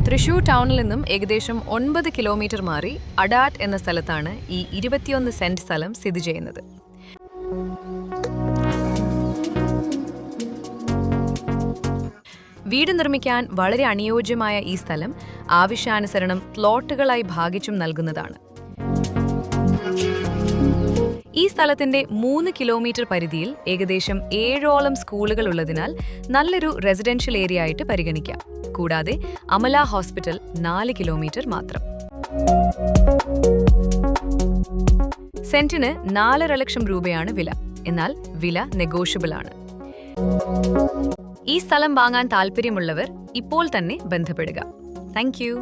തൃശൂർ ടൗണിൽ നിന്നും ഏകദേശം 9 കിലോമീറ്റർ മാറി അഡാട്ട് എന്ന സ്ഥലത്താണ് ഈ 21 സെന്റ് സ്ഥലം സ്ഥിതി ചെയ്യുന്നത്. വീട് നിർമ്മിക്കാൻ വളരെ അനുയോജ്യമായ ഈ സ്ഥലം ആവശ്യാനുസരണം പ്ലോട്ടുകളായി ഭാഗിച്ചും നൽകുന്നതാണ്. ഈ സ്ഥലത്തിന്റെ 3 കിലോമീറ്റർ പരിധിയിൽ ഏകദേശം 7ഓളം സ്കൂളുകൾ ഉള്ളതിനാൽ നല്ലൊരു റെസിഡൻഷ്യൽ ഏരിയ ആയിട്ട് പരിഗണിക്കാം. കൂടാതെ അമല ഹോസ്പിറ്റൽ 4 കിലോമീറ്റർ മാത്രം. സെന്റിന് 4.5 ലക്ഷം രൂപയാണ് വില. എന്നാൽ വില നെഗോഷ്യബിൾ ആണ്. ഈ സ്ഥലം വാങ്ങാൻ താല്പര്യമുള്ളവർ ഇപ്പോൾ തന്നെ ബന്ധപ്പെടുക. Thank you.